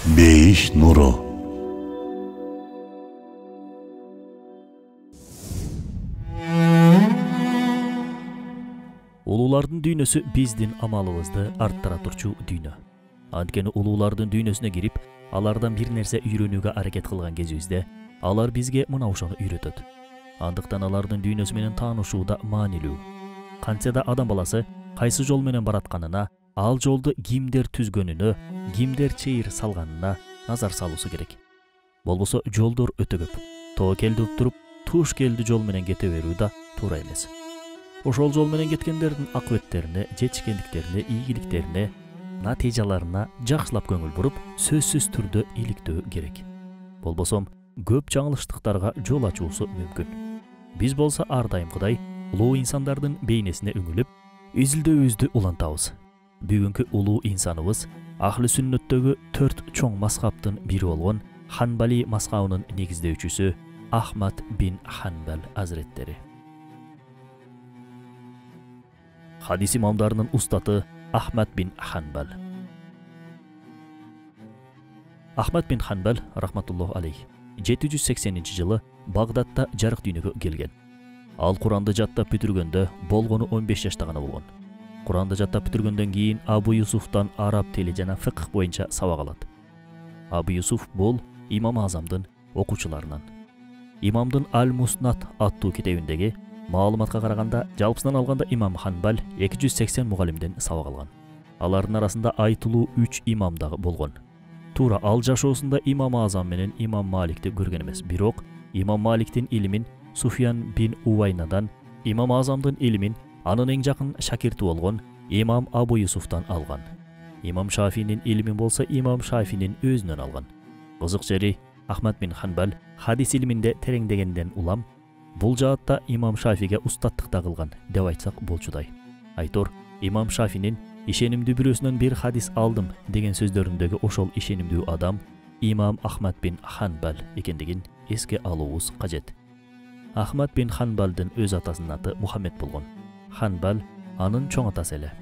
Бейиш нуру. Улуулардын дүйнөсү биздин амалыбызды арттыра турчу дүйнө. Анткени улуулардын дүйнөсүнө кирип, алардан бир нерсе үйрөнүүгө аракет кылган кезибизде, алар бизге мына ошону үйрөтөт. Андыктан алардын дүйнөсү менен таанышуу да маанилүү. Кантсе да адам баласы кайсы жол менен баратканына, ал жолду кимдер түзгөнүнө, кимдер чейир салганына назар салуусу керек. Болбосо жолдор өтө көп. Тоо келди туруп, туш келди жол менен кете берүү да туура эмес. Ошол жол менен кеткендердин акыбеттерине, жетишкендиктерине, ийгиликтерине, натыйжаларына жакшылап көңүл буруп, сөзсүз түрдө иликтөө керек. Болбосо көп жаңылыштыктарга жол ачуусу мүмкүн. Биз болсо ар дайымкыдай улуу инсандардын бейнесине үңүлүп, изилдөөбүздү улантабыз. Бүгүнкү улуу инсаныбыз Ахли сүннөттөгү 4 чоң мазхабтын бири болгон Ханбали мазхабынын негиздөөчүсү Ахмад бин Ханбал азреттери. Хадис имамдарынын устаты Ахмад бин Ханбал. Ахмад бин Ханбал рахматуллаху алейх 780-жылы Багдадта жарык дүйнөгө келген. Ал Куранды жаттап бүтүргөндө болгону 15 жашта гана болгон. Куранды жаттап бүтүргөндөн кийин Абу Юсуфтан араб тили жана фикх боюнча сабак алат. Абу Юсуф бул Имам Азамдын окуучуларынан. Имамдын Аль-Муснат аттуу китебиндеги маалыматка караганда, жалпысынан алганда Имам Ханбал 280 мугалимден сабак алган. Алардын арасында айтылуу 3 имам дагы болгон. Туура ал жашоосунда Имам Азам менен Имам Маликти көргөн эмес, бирок Имам Маликтин илимин Суфьян бин Увайнадан, Имам Азамдын илимин анын эң жакын шакирти болгон Имам Абу Юсуфтан алган. Имам Шафинин илимин болсо Имам Шафинин өзүнөн алган. Кызык жери, Ахмад бин Ханбал хадис илиминде тереңдегенден улам, бул жаатта Имам Шафиге устаттыкта кылган деп айтсак болчудай. Айтор, Имам Шафинин ишенимдүү бирөөсүнөн бир хадис алдым деген сөздөрүндөгү ошол ишенимдүү адам Имам Ахмад бин Ханбал экендигин эске алуубуз кажет. Ахмад бин Ханбалдын өз атасынын аты Мухаммед болгон. Ханбал анын чоң атасы эле.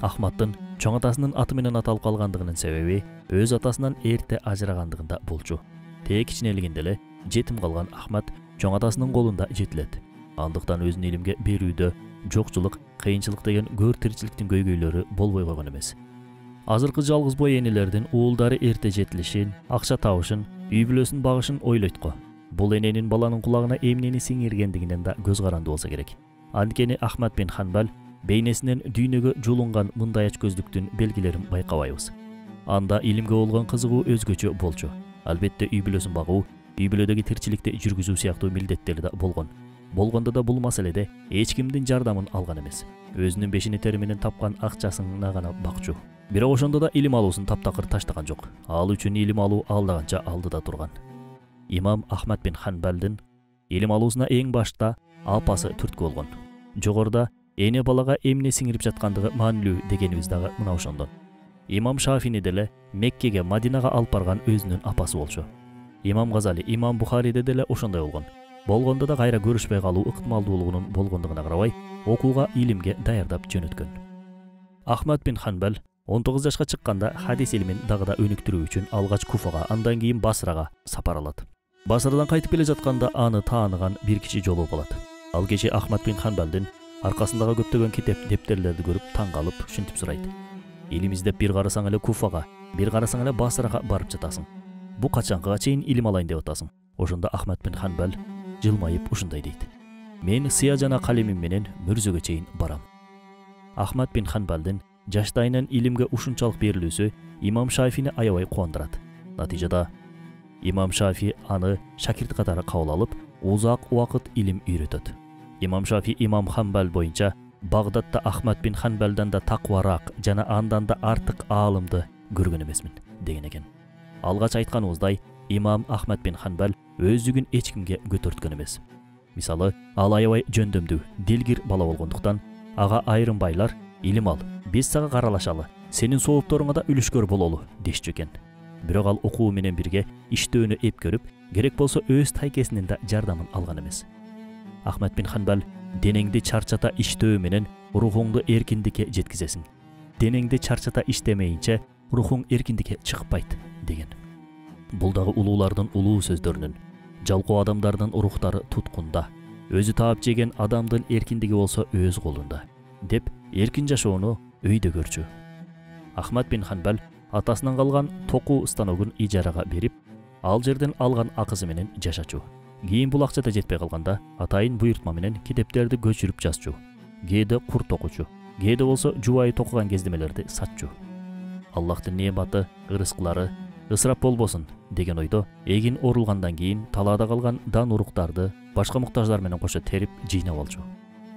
Ахмаддын чоң атасынын аты менен аталып калгандыгынын себеби өз атасынан эрте ажырагандыгында болчу. Тээ кичинелигинде эле жетим калган Ахмад чоң атасынын колунда жетилет. Андыктан өзүн илимге берүүдө жокчулук, кыйынчылык деген көр тиричиликтин көйгөйлөрү болбой койгон эмес. Азыркы жалгыз бой энелердин уулдары эрте жетилишин, акча табышын, үй бүлөсүн багышын ойлойт го. Бул эненин баланын кулагына эмнени сиңиргендигинен да көз каранды болсо керек. Анткени Ахмад бин Ханбал бейнесинен дүйнөгө жулунган мындай ач көздүктүн белгилерин байкабайбыз. Анда илимге болгон кызыгуу өзгөчө болчу. Албетте үй бүлөсүн багуу, үй бүлөдөгү тирчиликти жүргүзүү сыяктуу милдеттери да болгон. Болгондо да бул маселеде эч кимдин жардамын алган эмес. Өзүнүн бешини тери менен тапкан акчасына гана бакчу. Бирок ошондо да илим алуусун таптакыр таштаган жок. Ал үчүн илим алуу алдаганча алдыда турган. Имам Ахмад бин Ханбалдын илим алуусуна эң башта апасы түрткү болгон. Жогоруда эне балага эмне сиңирип жаткандыгы маанилүү дегенибиз дагы мына ошондон. Имам Шафини деле Меккеге, Мадинага алып барган өзүнүн апасы болчу. Имам Газали, Имам Бухариде деле ошондой болгон. Болгондо да кайра көрүшпөй калуу ыктымалдуулугунун болгондугуна карабай, окууга, илимге даярдап жөнөткөн. Ахмад бин Ханбал 19 жашка чыкканда хадис илимин дагы да өнүктүрүү үчүн алгач Куфага, андан кийин Басрага сапар алат. Басрадан кайтып келе жатканда аны тааныган бир киши жолугуп калат. Ал киши Ахмад бин Ханбалдын аркасындагы көптөгөн китеп, дептерлерди көрүп таң калып, ушинтип сурайт. Илим издеп бир карасаң эле Куфага, бир карасаң эле Басрага барып жатасың. Бу качанга чейин илим алайын деп атасың? Ошондо Ахмад бин Ханбал жылмайып ушундай дейт. Мен сыя жана калемим менен мөрзөгө чейин барам. Ахмад бин Ханбалдын жаштайынан илимге ушунчалык берилүүсү Имам Шафини аябай кубандырат. Натыйжада Имам Шафи аны шакирт катары кабыл алып, узак убакыт илим үйрөтөт. Имам Шафи Имам Ханбал боюнча Багдадта Ахмад бин Ханбалдан да такварак жана андан да артык аалымды көргөн эмесмин деген экен. Алгач айтканыбыздай, Имам Ахмад бин Ханбал өздүгүн эч кимге көтөрткөн эмес. Мисалы, ал аябай жөндөмдүү, дилгир бала болгондуктан ага айрым байлар илим ал, биз сага каралашалы, сенин соопторуңа да үлүшкөр бололу дешчү экен. Бирок ал окуу менен бирге иштөөнү эп көрүп, керек болсо өз тайкесинин да жардамын алган эмес. Ахмад бин Ханбал денеңди чарчата иштөө менен рухуңду эркиндикке жеткизесиң. Денеңди чарчата иштемейинче рухуң эркиндикке чыкпайт деген. Бул дагы улуулардын улуу сөздөрүнүн, жалкоо адамдардын рухтары туткунда, өзү таап жеген адамдын эркиндиги болсо өз колунда деп эркин жашоону өйдө көрчү. Ахмад бин Ханбал атасынан калган токуу станогун ижарага берип, ал жерден алган акысы менен жашачу. Кийин бул акча да жетпей калганда атайын буйртма менен китептерди көчүрүп жазчу. Кээде курт окучу, кээде болсо жубайы токуган кездемелерди сатчу. Аллахтын неематы, ырыскылары ысырап болбосун деген ойдо эгин орулгандан кийин талаада калган дан уруктарды башка муктаждар менен кошо терип жыйнап алчу.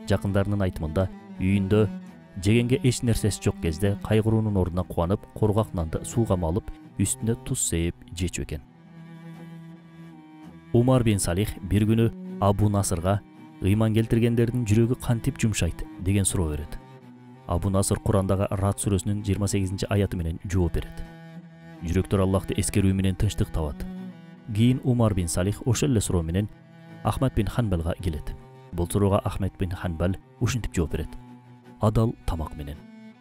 Жакындарынын айтымында үйүндө жегенге эч нерсеси жок кезде кайгыруунун ордуна кубанып, кургак нанды сууга малып, үстүнө туз сээп жечү экен. Умар бин Салих бир күнү Абу Насырга ыйман келтиргендердин жүрөгү кантип жумшайт деген суроо берет. Абу Насыр Курандагы Рад сүрөсүнүн 28-аяты менен жооп берет. Жүрөктөр Аллахты эскерүү менен тынчтык табат. Кийин Умар бин Салих ошол эле суроо менен Ахмад бин Ханбалга келет. Бул суроого Ахмад бин Ханбал ушинтип жооп берет: адал тамак менен.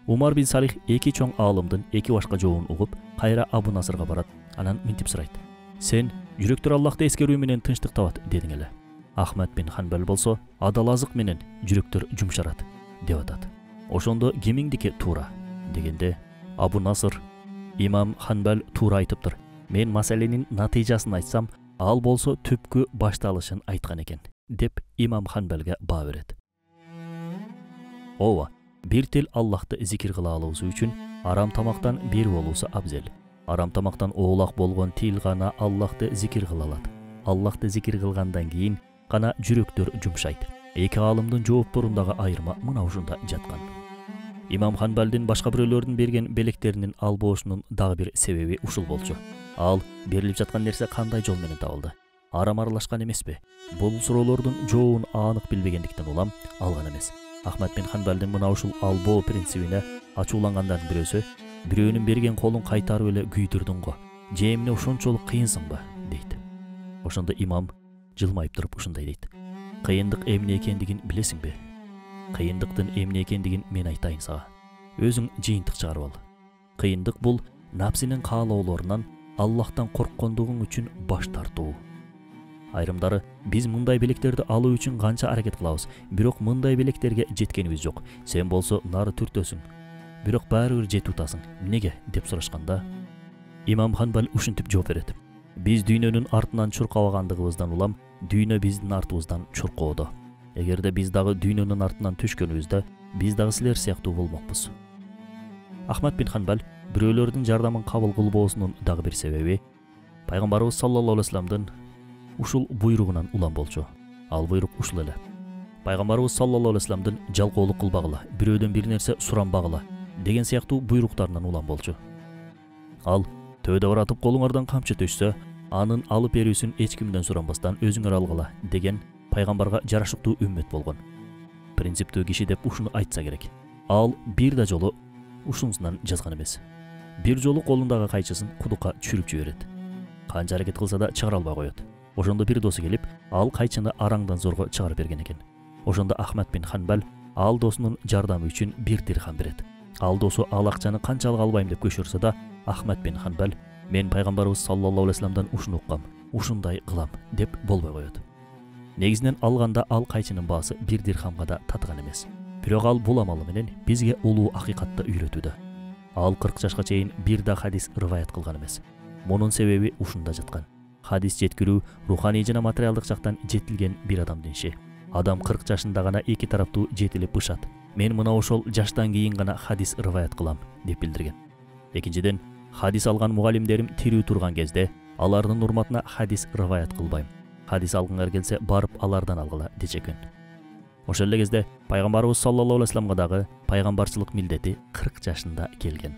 Умар бин Салих эки чоң аалымдын эки башка жообун угуп, кайра Абу Насырга барат. Анан мынтип сурайт: сен жүрөктөр Аллахты эскерүү менен тынчтык табат дедиң эле. Ахмад бин Ханбал болсо адал азык менен жүрөктөр жумшарат деп атат. Ошондо кимиңдики туура дегенде Абу Насыр: имам Ханбал туура айтыптыр. Мен маселенин натыйжасын айтсам, ал болсо түпкү башталышын айткан экен деп имам Ханбалга баа берет. Ооба, бир тил Аллахты зикир кыла алуусу үчүн арам тамактан бери болуусу абзел. Арам тамактан оолак болгон тил гана Аллахты зикир кыла алат. Аллахты зикир кылгандан кийин гана жүрөктөр жумшайт. Эки аалымдын жоопторундагы айырма мына ушунда жаткан. Имам Ханбалдын башка бирөөлөрдүн берген белектеринин албоошунун дагы бир себеби ушул болчу. Ал берилип жаткан нерсе кандай жол менен табылды? Арам аралашкан эмеспи? Бул суроолордун жообун анык билбегендиктен улам алган эмес. Ахмад бин Ханбалдын мына ушул албоо принцибине ачуулангандардын бирөөсү: бирөөнүн берген колун кайтарып эле күйдүрдүң го, же эмне ошончолук кыйынсыңбы дейт. Ошондо имам жылмайып туруп ушундай дейт: кыйындык эмне экендигин билесиңби? Кыйындыктын эмне экендигин мен айтайын сага. Өзүң жыйынтык чыгарып ал. Кыйындык бул напсинин каалоолорунан Аллахтан корккондугуң үчүн баш тартуу. Айрымдары биз мындай белектерди алуу үчүн канча аракет кылабыз, бирок мындай белектерге жеткенибиз жок. Сен болсо нары түртөсүң, бирок баары бир жетип атасың. Неге деп сурашканда имам Ханбал ушинтип жооп берет: биз дүйнөнүн артынан чуркабагандыгыбыздан улам дүйнө биздин артыбыздан чуркоодо. Эгерде биз дагы дүйнөнүн артынан түшкөнүбүздө, биз дагы силер сыяктуу болмокпуз. Ахмад бин Ханбал бирөөлөрдүн жардамын кабыл кылбоосунун дагы бир себеби пайгамбарыбыз саллаллаху алейхи вассаламдын ушул буйругунан улам болчу. Ал буйрук ушул эле: пайгамбарыбыз саллаллаху алейхи вассаламдын жалкоолук кылбагыла, бирөөдөн бир нерсе суранбагыла деген сыяктуу буйруктарынан улам болчу. Ал төөдө баратып колуңардан камчы төшсө, анын алып берүүсүн эч кимден суранбастан өзүңөр алгыла деген пайгамбарга жарашыктуу үммөт болгон. Принциптүү киши деп ушуну айтса керек. Ал бир да жолу ушунусунан жазган эмес. Бир жолу колундагы кайчысын кудукка чүрүп жиберет. Канча аракет кылса да чыгара албай коет. Ошондо бир досу келип, ал кайчыны араңдан зорго чыгарып берген экен. Ошондо Ахмад бин Ханбал ал досунун жардамы үчүн 1 дирхам берет. Ал досу ал акчаны канчалык албайм деп көчүрсө да, Ахмад бин Ханбал: мен пайгамбарыбыз саллаллаху алейхи вассаламдан ушуну уккам, ушундай кылам деп болбой коет. Негизинен алганда ал кайчынын баасы 1 дирхамга да татыган эмес. Бирок ал бул амалы менен бизге улуу акыйкатты үйрөтүүдө. Ал 40 жашка чейин бир да хадис рываят кылган эмес. Мунун себеби ушунда жаткан. Хадис жеткирүү руханий жана материалдык жактан жетилген бир адамдын иши. Адам 40 жашында гана эки тараптуу жетилип бышат. Мен мына ошол жаштан кийин гана хадис рываят кылам деп билдирген. Экинчиден, хадис алган мугалимдерим тирүү турган кезде алардын урматына хадис рываят кылбайм. Хадис алгыңар келсе барып алардан алгыла дечекен. Ошол эле кезде пайгамбарыбыз саллаллаху алейхи вассаламга дагы пайгамбарчылык милдети 40 жашында келген.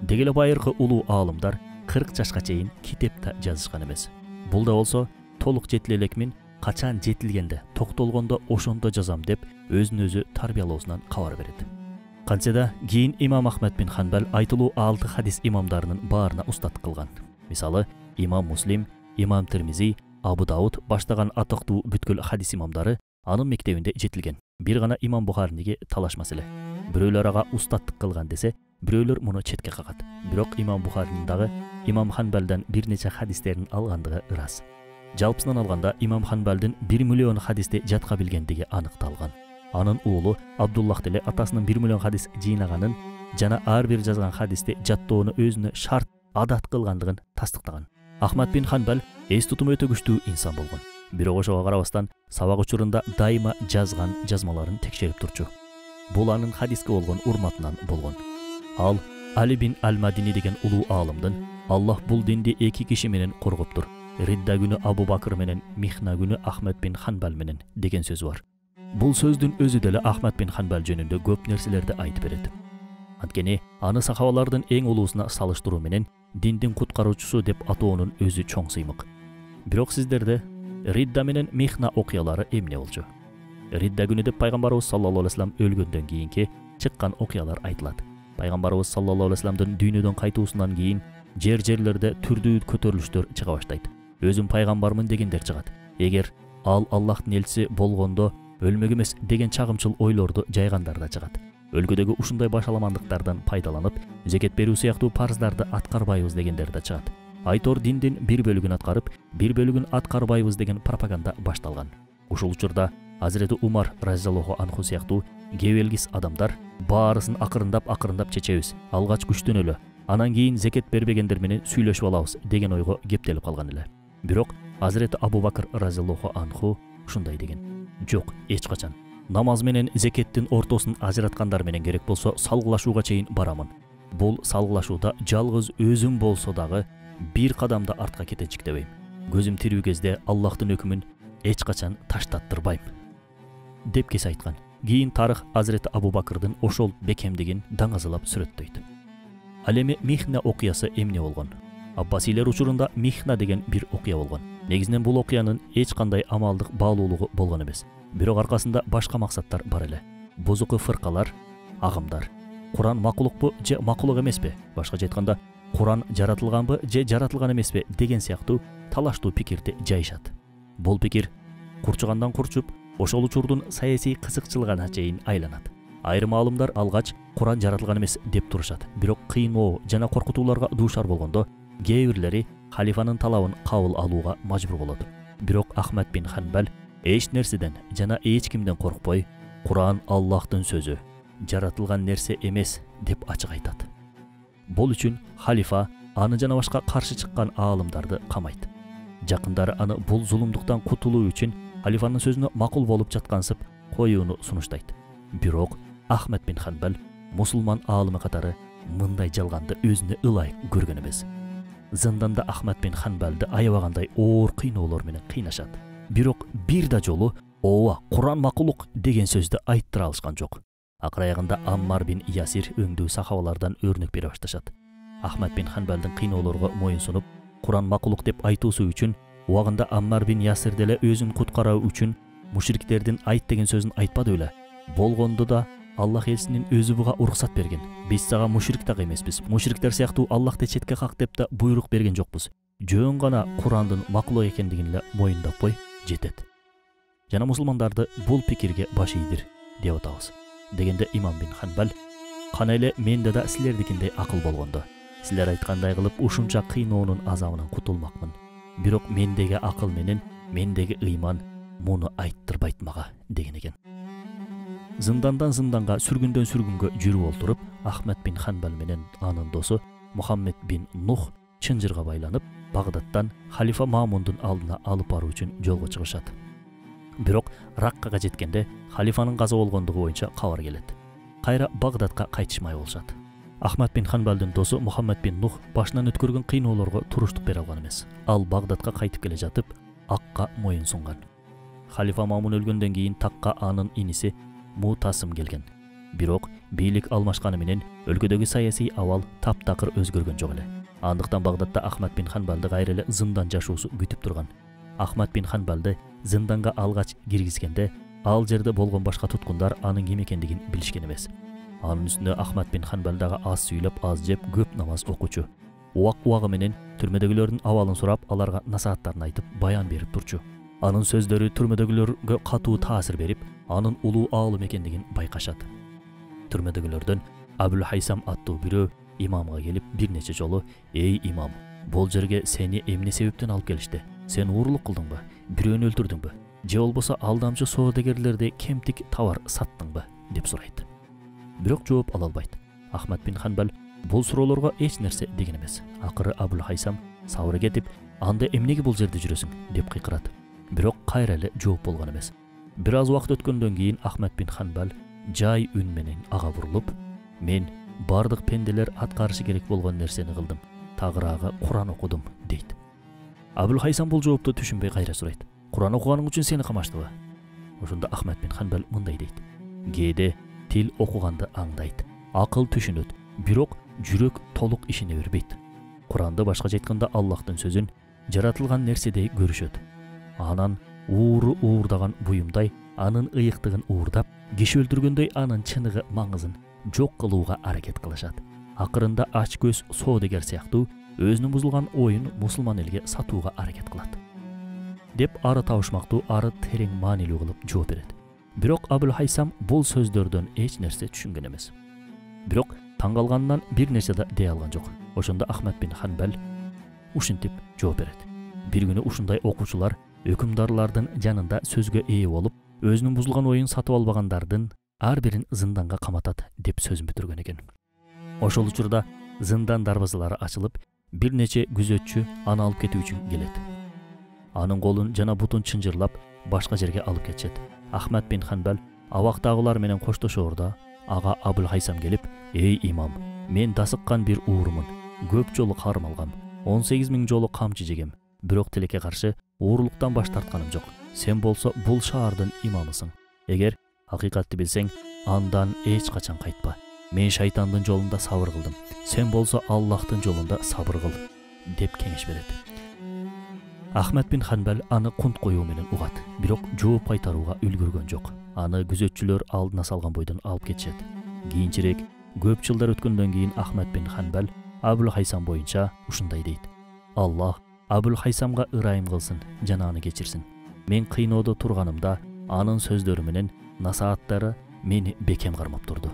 Деги эле байыркы улуу аалымдар 40 жашка чейин китеп да жазышкан эмес. Бул да болсо толук жетиле элекмин, качан жетилгенде, токтолгондо ошондо жазам деп өзүн өзү тарбиялоосунан кабар берет. Кантсе да кийин имам Ахмад бин Ханбал айтылуу 6 хадис имамдарынын баарына устаттык кылган. Мисалы, имам Муслим, имам Тирмизи, Абу Дауд баштаган атактуу бүткүл хадис имамдары анын мектебинде жетилген. Бир гана имам Бухариники талаш маселе. Бирөөлөр ага устаттык кылган десе, Бирөөлөр муну четке кагат. Бирок Имам Бухаринин дагы Имам Ханбалдан бир нече хадистерин алгандыгы ырас. Жалпысынан алганда Имам Ханбалдын 1 миллион хадисти жатка билгендиги аныкталган. Анын уулу Абдуллах деле атасынын 1 миллион хадис жыйнаганын жана ар бир жазган хадисти жаттоону өзүнө шарт адат кылгандыгын тастыктаган. Ахмад бин Ханбал эс тутуму өтө күчтүү инсан болгон. Бирок ошого карабастан сабак учурунда дайыма жазган жазмаларын текшерип турчу. Бул анын хадиске болгон урматынан болгон. Ал Али бин Ал-Мадини деген улуу аалымдын Аллах бул динди 2 киши менен коргоптур. Ридда күнү Абу Бакыр менен, Михна күнү Ахмад бин Ханбал менен деген сөз бар. Бул сөздүн өзү деле Ахмад бин Ханбал жөнүндө көп нерселерди айтып берет. Анткени аны сахабалардын эң улуусуна салыштыруу менен диндин куткаруучусу деп атоонун өзү чоң сыймык. Бирок сиздерде Ридда менен Михна окуялары эмне болчу? Ридда күнү деп пайгамбарыбыз саллаллаху алейхи вассалам өлгөндөн кийинки чыккан окуялар айтылат. Пайгамбарыбыз саллаллаху алейхи вассаламдын дүйнөдөн кайтуусунан кийин жерлерде түрдүү көтөрүлүштөр чыга баштайт. Өзүм пайгамбармын дегендер чыгат. Эгер ал Аллахтын элчиси болгондо өлмөк эмес деген чагымчыл ойлорду жайгандар да чыгат. Өлкөдөгү ушундай башаламандыктардан пайдаланып, зекет берүү сыяктуу парыздарды аткарбайбыз дегендер да чыгат. Айтор диндин бир бөлүгүн аткарып, бир бөлүгүн аткарбайбыз деген пропаганда башталган. Ушул учурда Азирети Умар разияллаху анху сыяктуу кебелгис адамдар баарысын акырындап чечебиз, алгач күчтөнөлү, анан кийин зекет бербегендер менен сүйлөшүп алабыз деген ойго кептелип калган эле. Бирок Азирети Абу Бакыр разияллаху анху ушундай деген. Жок, эч качан. Намаз менен зекеттин ортосун ажыраткандар менен керек болсо салгылашууга чейин барамын. Бул салгылашууда жалгыз өзүм болсо дагы бир кадамда артка кетечик дебейм. Көзүм тирүү кезде Аллахтын өкүмүн эч качан таштаттырбайм деп кесе айткан. Кийин тарых Азирети Абу Бакырдын ошол бекемдигин даңазалап сүрөттөйт. Ал эми Михна окуясы эмне болгон? Аббасилер учурунда Михна деген бир окуя болгон. Негизинен бул окуянын эч кандай амалдык баалуулугу болгон эмес. Бирок аркасында башка максаттар бар эле. Бузуку фыркалар, агымдар. Куран макулукпу же макулук эмеспи? Башкача айтканда, Куран жаратылганбы же жаратылган эмеспи деген сыяктуу талаштуу пикирди жайышат. Бул пикир курчугандан курчуп, ошол учурдун саясий кызыкчылыгына чейин айланат. Айрым аалымдар алгач Куран жаратылган эмес деп турушат. Бирок кыйноо жана коркутууларга дуушар болгондо, кээ бирлери халифанын талабын кабыл алууга мажбур болот. Бирок Ахмад бин Ханбал эч нерседен жана эч кимден коркпой, Куран Аллахтын сөзү, жаратылган нерсе эмес деп ачык айтат. Бул үчүн халифа аны жана башка каршы чыккан аалымдарды камайт. Жакындары аны бул зулумдуктан кутулуу үчүн халифанын сөзүнө макул болуп жаткансып коюуну сунуштайт. Бирок Ахмад бин Ханбал мусулман аалымы катары мындай жалганды өзүнө ылайык көргөн эмес. Зынданда Ахмад бин Ханбалды аябагандай оор кыйноолор менен кыйнашат. Бирок бир да жолу ооба Куран макулук деген сөздү айттыра алышкан жок. Акыр аягында Аммар бин Ясир өңдүү сахабалардан өрнөк бере башташат. Ахмад бин Ханбалдын кыйноолорго моюн сунуп, Куран макулук деп айтуусу үчүн убагында Аммар бин Ясир деле өзүн куткаруу үчүн мушриктердин айт деген сөзүн айтпады беле. Болгондо да Аллах элчисинин өзү буга уруксат берген. Биз сага мушрик так эмеспиз. Мушриктер сыяктуу Аллахты четке как деп да буйрук берген жокпуз. Жөн гана Курандын макулук экендигин эле моюндап кой, жетет. Жана мусулмандарды бул пикирге баш ийдир деп атабыз. Дегенде Имам бин Ханбал, кана эле менде да силердикиндей акыл болгондо, силер айткандай кылып ушунча кыйноонун азабынан кутулмакмын. Бирок мендеги акыл менен мендеги ыйман муну айттырбайт мага деген экен. Зындандан зынданга, сүргүндөн сүргүнгө жүрүп олтуруп, Ахмад бин Ханбал менен анын досу Мухаммед бин Нух чынжырга байланып, Багдадтан халифа Мамундун алдына алып баруу үчүн жолго чыгышат. Бирок Раккага жеткенде халифанын каза болгондугу боюнча кабар келет. Кайра Багдадка кайтышмай болушат. Ахмад бин Ханбалдын досу Мухаммед бин Нух башынан өткөргөн кыйноолорго туруштук бере алган эмес. Ал Багдадка кайтып келе жатып, акка моюн сунган. Халифа Мамун өлгөндөн кийин такка анын иниси Мутасым келген. Бирок бийлик алмашканы менен өлкөдөгү саясий абал таптакыр өзгөргөн жок эле. Андыктан Багдадта Ахмад бин Ханбалды кайра эле зындан жашоосу күтүп турган. Ахмад бин Ханбалды зынданга алгач киргизгенде, ал жерде болгон башка туткундар анын ким экендигин билишкен эмес. Анын үстүнө Ахмад бин Ханбал дагы аз сүйлөп, аз жеп, көп намаз окучу. Убак-убагы менен түрмөдөгүлөрдүн абалын сурап, аларга насааттарын айтып, баян берип турчу. Анын сөздөрү түрмөдөгүлөргө катуу таасир берип, анын улуу аалым экендигин байкашат. Түрмөдөгүлөрдөн Абул Хайсам аттуу бирөө имамга келип бир нече жолу: "Эй имам, бул жерге сени эмне себептен алып келишти? Сен уурлук кылдыңбы? Бирөөнү өлтүрдүңбү? Же болбосо алдамчы соодагерлерди кемтик товар саттыңбы?" деп сурайт. Бирок жооп ала албайт. Ахмад бин Ханбал бул суроолорго эч нерсе деген эмес. Акыры Абул Хайсам сабыры кетип: "Анда эмнеге бул жерде жүрөсүң?" деп кыйкырат. Бирок кайра эле жооп болгон эмес. Бир аз убакыт өткөндөн кийин Ахмад бин Ханбал жай үн менен ага бурулуп: "Мен бардык пенделер аткарышы керек болгон нерсени кылдым. Тагыраагы Куран окудум" дейт. Абул Хайсам бул жоопту түшүнбөй кайра сурайт: "Куран окуганың үчүн сени камаштыбы?" Ошондо Ахмад бин Ханбал мындай дейт: "Кээде тил окуганды аңдайт, акыл түшүнөт, бирок жүрөк толук ишене бербейт. Куранды башкача айтканда Аллахтын сөзүн жаратылган нерседей көрүшөт. Анан ууру уурдаган буюмдай анын ыйыктыгын уурдап, киши өлтүргөндөй анын чыныгы маңызын жок кылууга аракет кылышат. Акырында ач көз соодагер сыяктуу өзүнүн бузулган оюн мусулман элге сатууга аракет кылат" деп ары табышмактуу, ары терең маанилүү кылып жооп берет. Бирок Абул Хайсам бул сөздөрдөн эч нерсе түшүнгөн эмес. Бирок таң калганынан бир нерсе да дей алган жок. Ошондо Ахмад бин Ханбал ушинтип жооп берет: "Бир күнү ушундай окуучулар өкүмдарлардын жанында сөзгө ээ болуп, өзүнүн бузулган оюн сатып албагандардын ар бирин зынданга каматат" деп сөзүн бүтүргөн экен. Ошол учурда зындан дарбазалары ачылып, бир нече күзөтчү аны алып кетүү үчүн келет. Анын колун жана бутун чынжырлап башка жерге алып кетишет. Ахмад бин Ханбал абактагылар менен коштошоорда, ага Абул Хайсам келип: "Эй имам, мен дасыккан бир уурумун. Көп жолу карым алгам, 18 000 жолу камчы жегем. Бирок тилекке каршы уурлуктан баш тартканым жок. Сен болсо бул шаардын имамысың. Эгер акыйкатты билсең, андан эч качан кайтпа. Мен шайтандын жолунда сабыр кылдым. Сен болсо Аллахтын жолунда сабыр кыл" деп кеңеш берет. Ахмад бин Ханбал аны кунт коюу менен угат, бирок жооп кайтарууга үлгүргөн жок. Аны күзөтчүлөр алдына салган бойдон алып кетишет. Кийинчерээк көп жылдар өткөндөн кийин Ахмад бин Ханбал Абул Хайсам боюнча ушундай дейт: "Аллах Абул Хайсамга ырайым кылсын жана аны кечирсин. Мен кыйноодо турганымда анын сөздөрү менен насааттары мени бекем кармап турду."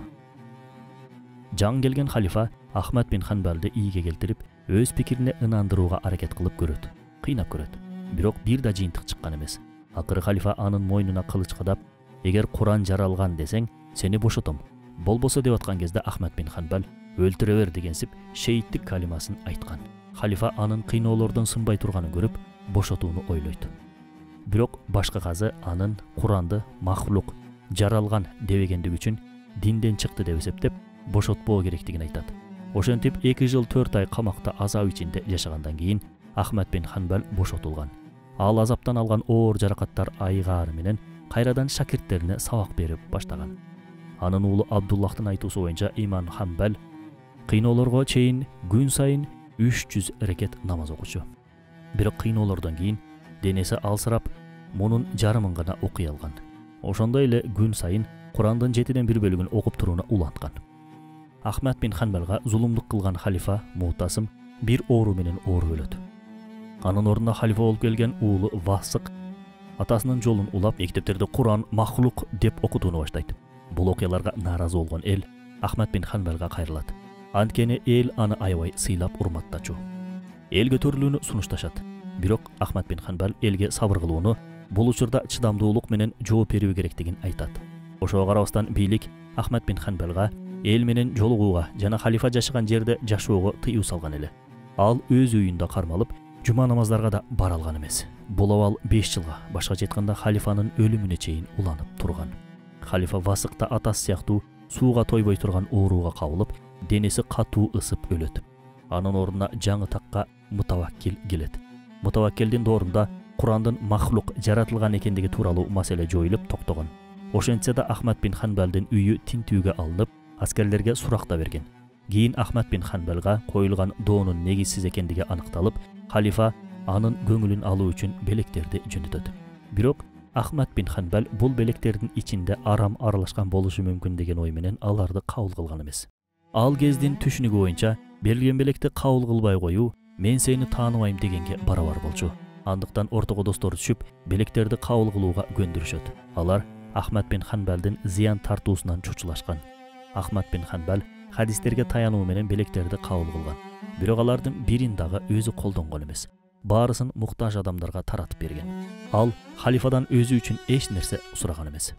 Жаң келген халифа Ахмад бин Ханбалды ийге келтирип, өз пикирине ынандырууга аракет кылып көрөт, кыйнап көрөт. Бирок бир да жыйынтык чыккан эмес. Акыры халифа анын мойнуна кылыч кадап: "Эгер Куран жаралган десең, сени бошотом. Болбосо" деп аткан кезде Ахмад бин Ханбал "Өлтүрө бер" дегенсип шейиттик калимасын айткан. Халифа анын кыйноолордон сынбай турганын көрүп, бошотууну ойлойт. Бирок башкагазы анын Куранды махлук, жаралган дебегендиги үчүн динден чыкты деп эсептеп, бошотпоо керектигин айтат. Ошентип 2 жыл 4 ай камакта азап ичинде жашагандан кийин Ахмад бин Ханбал бошотулган. Ал азаптан алган оор жаракаттар айгаары менен кайрадан шакирттерине сабак берип баштаган. Анын уулу Абдуллахтын айтуусу боюнча Имам Ханбал кыйноолорго чейин күн сайын 300 рекет намаз окучу. Бирок кыйноолордон кийин денеси алсырап, мунун жарымын гана окуй алган. Ошондой эле күн сайын Курандын 7/1 бөлүгүн окуп турууна уланткан. Ахмад бин Ханбалга зулумдук кылган халифа Мутасым бир оору менен ооруп өлөт. Анын ордуна халифа болуп келген уулу Васык атасынын жолун улап, мектептерде Куран махлук деп окутууну баштайт. Бул окуяларга нааразы болгон эл Ахмад бин Ханбалга кайрылат. Анткени эл аны аябай сыйлап урматтачу. Эл көтөрүлүүнү сунушташат. Бирок Ахмад бин Ханбал элге сабыр кылууну, бул учурда чыдамдуулук менен жооп берүү керектигин айтат. Ошого карабастан бийлик Ахмад бин Ханбалга эл менен жолугууга жана халифа жашаган жерде жашоого тыюу салган эле. Ал өз үйүндө кармалып, жума намаздарга да бара алган эмес. Бул абал 5 жылга, башкача айтканда халифанын өлүмүнө чейин уланып турган. Халифа Васыкта атасы сыяктуу сууга тойбой турган ооруга кабылып, денеси катуу ысып өлөт. Анын ордуна жаңы такка Мутаваккил келет. Мутаваккилдин доорунда Курандын махлук, жаратылган экендиги тууралуу маселе жоюлуп токтогон. Ошентсе да Ахмад бин Ханбалдын үйү тинтүүгө алынып, аскерлерге сурак да берген. Кийин Ахмад бин Ханбалга коюлган доонун негизсиз экендиги аныкталып, халифа анын көңүлүн алуу үчүн белектерди жөнөтөт. Бирок Ахмад бин Ханбал бул белектердин ичинде арам аралашкан болушу мүмкүн деген ой менен аларды кабыл кылган эмес. Ал кездин түшүнүгү боюнча берилген белекти кабыл кылбай коюу мен сени тааныбайм дегенге барабар болчу. Андыктан ортого достор түшүп, белектерди кабыл кылууга көндүрүшөт. Алар Ахмад бин Ханбалдын зыян тартуусунан чочулашкан. Ахмад бин Ханбал hadislerге таянуу менен белектерди кабыл кылган. Бирок алардын бирин дагы өзү колдонгон эмес. Баарысын муктаж адамдарга таратып берген. Ал халифадан өзү үчүн эч нерсе сураган эмес.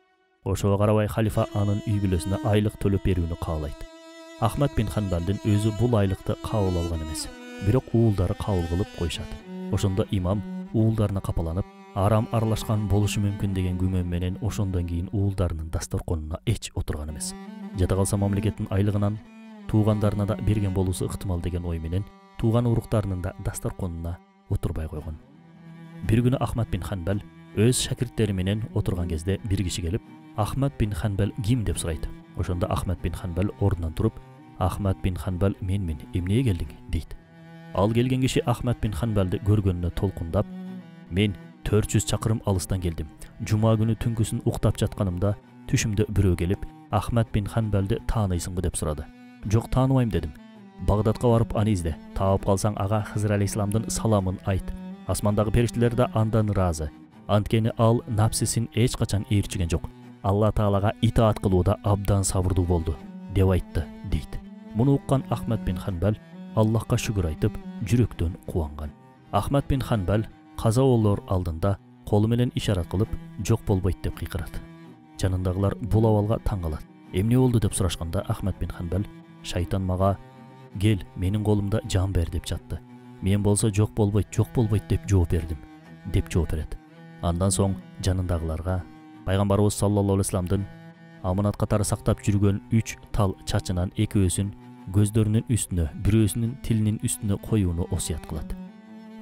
Ошого карабай халифа анын үй бүлөсүнө айлык төлөп берүүнү каалайт. Ахмад бин Ханбалдын өзү бул айлыкты кабыл алган эмес. Бирок уулдары кабыл кылып койшат. Ошондо имам уулдарына капаланып, арам аралашкан болушу мүмкүн деген күмөн менен ошондон кийин уулдарынын дасторконуна эч отурган эмес. Жада калса мамлекеттин айлыгынан туугандарына да берген болуусу ыктымал деген ой менен тууган уруктарынын да дасторконуна отурбай койгон. Бир күнү Ахмад бин Ханбал өз шакирттери менен отурган кезде бир киши келип, Ахмад бин Ханбал ким деп сурайт. Ошондо Ахмад бин Ханбал ордунан туруп, Ахмад бин Ханбал менмин, эмнеге келдиң дейт. Ал келген киши Ахмад бин Ханбалды көргөнүнө толкундап, мен 400 чакырым алыстан келдим. Жума күнү түнкүсүн уктап жатканымда түшүмдө бирөө келип, Ахмад бин Ханбалды тааныйсыңбы деп сурады. Жок, тааныбайм дедим. Багдадка барып аны изде. Таап калсаң ага Хызыр алейхисаламдын саламын айт. Асмандагы периштелер да андан ыраазы. Анткени ал напсисин эч качан ээрчиген жок. Алла Таалага итаат кылууда абдан сабырдуу болду деп айтты дейт. Муну уккан Ахмад бин Ханбал Аллахка шүгүр айтып, жүрөктөн кубанган. Ахмад бин Ханбал каза болор алдында колу менен ишарат кылып, жок болбойт деп кыйкырат. Жанындагылар бул абалга таң калат. Эмне болду деп сурашканда Ахмад бин Ханбал шайтан мага кел, менин колумда жан бер деп жатты. Мен болсо жок болбойт деп жооп бердим деп жооп берет. Андан соң жанындагыларга пайгамбарыбыз саллаллаху алейхи вассаламдын аманат катары сактап жүргөн 3 тал чачынан экөөсүн көздөрүнүн үстүнө, бирөөсүнүн тилинин үстүнө коюуну осуят кылат.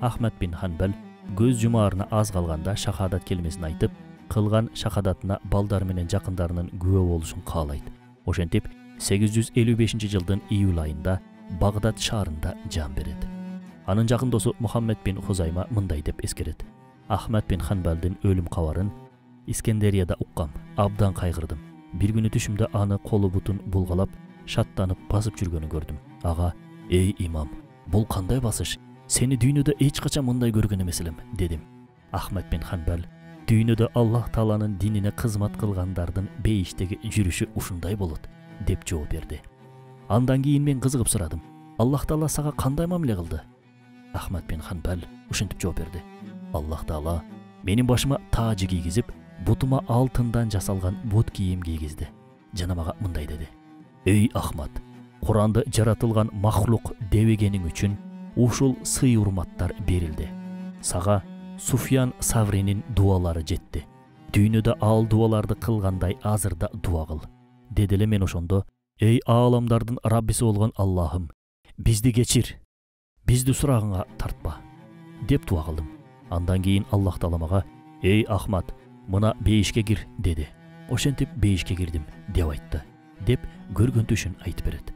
Ахмад бин Ханбал көз жумаарына аз калганда шахадат келмесин айтып, кылган шахадатына балдар менен жакындарынын күбө болушун каалайт. Ошентип 855-жылдын июль айында Багдад шаарында жан берет. Анын жакын досу Мухаммед бин Хузайма мындай деп эскерет. Ахмад бин Ханбалдын өлүм кабарын Искендерияда уккам, абдан кайгырдым. Бир күнү түшүмдө аны колу бутун булгалап, шаттанып басып жүргөнүн көрдүм. Ага, эй имам, бул кандай басыш? Сени дүйнөдө эч качан мындай көргөн эмес элем, дедим. Ахмад бин Ханбал, дүйнөдө Аллах Тааланын динине кызмат кылгандардын бейиштеги жүрүшү ушундай болот, деп жооп берди. Андан кийин мен кызыгып сурадым. Аллах Таала сага кандай мамиле кылды? Ахмад бин Ханбал ушинтип жооп берди. Аллах Таала менин башыма таажы кийгизип, бутума алтындан жасалган бут кийим кийгизди. Жана мага мындай деди. Эй Ахмад, Куранды жаратылган махлук дебегениң үчүн ушул сый урматтар берилди. Сага Суфьян Савринин дуалары жетти. Дүйнөдө ал дуаларды кылгандай азырда дуа кыл. Деди эле мен ошондо, эй ааламдардын Раббиси болгон Аллахым, бизди кечир, бизди сурагыңа тартпа, деп дуа кылдым. Андан кийин Аллах Таала мага, эй Ахмад, мына бейишке кир, деди. Ошентип бейишке кирдим, деп айтты, деп көргөн түшүн айтып берет.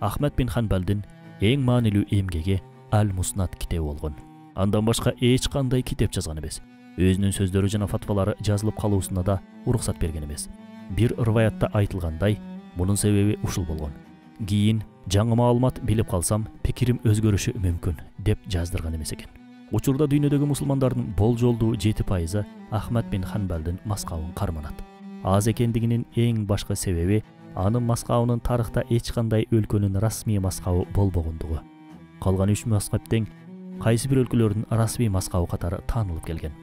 Ахмад бин Ханбалдын эң маанилүү эмгеги Аль-Муснат китеби болгон. Андан башка эч кандай китеп жазган эмес. Өзүнүн сөздөрү жана фатвалары жазылып калуусуна да уруксат берген эмес. Бир рываятта айтылгандай, мунун себеби ушул болгон. Кийин жаңы маалымат билип калсам, пикирим өзгөрүшү мүмкүн, деп жаздырган эмес экен. Учурда дүйнөдөгү мусулмандардын болжолдуу 7% Ахмад бин Ханбалдын маскабын карманат. Аз экендигинин эң башкы себеби анын маскабынын тарыхта эч кандай өлкөнүн расмий маскабы болбогондугу. Калган 3 маскап тең кайсы бир өлкөлөрдүн расмий маскабы катары таанылып келген.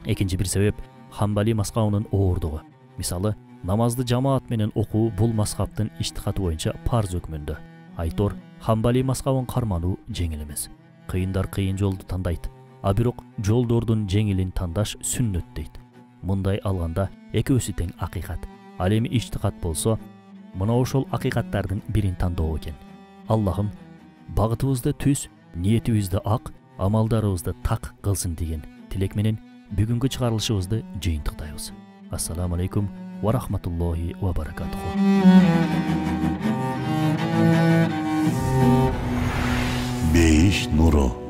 Экинчи бир себеп Хамбали маскабынын оордугу. Мисалы, намазды жамаат менен окуу бул маскаптын иштихаты боюнча парз өкмүндө. Айтор, Хамбали маскабын кармануу жеңил эмес. Кыйындар кыйын жолду тандайт, а бирок жолдордун жеңилин тандаш сүннөт дейт. Мындай алганда экөөсү тең акыйкат. Ал эми иштихат болсо, мына ошол акыйкаттардын бирин тандоо экен. Аллахым, багытыбызды түз, ниетибизди ак, амалдарыбызды так кылсын деген тилек менен бүгүнкү чыгарылышыбызды жыйынтыктайбыз. Ассаламу алейкум ва рахматуллахи ва баракатуху. Бейиш нуру.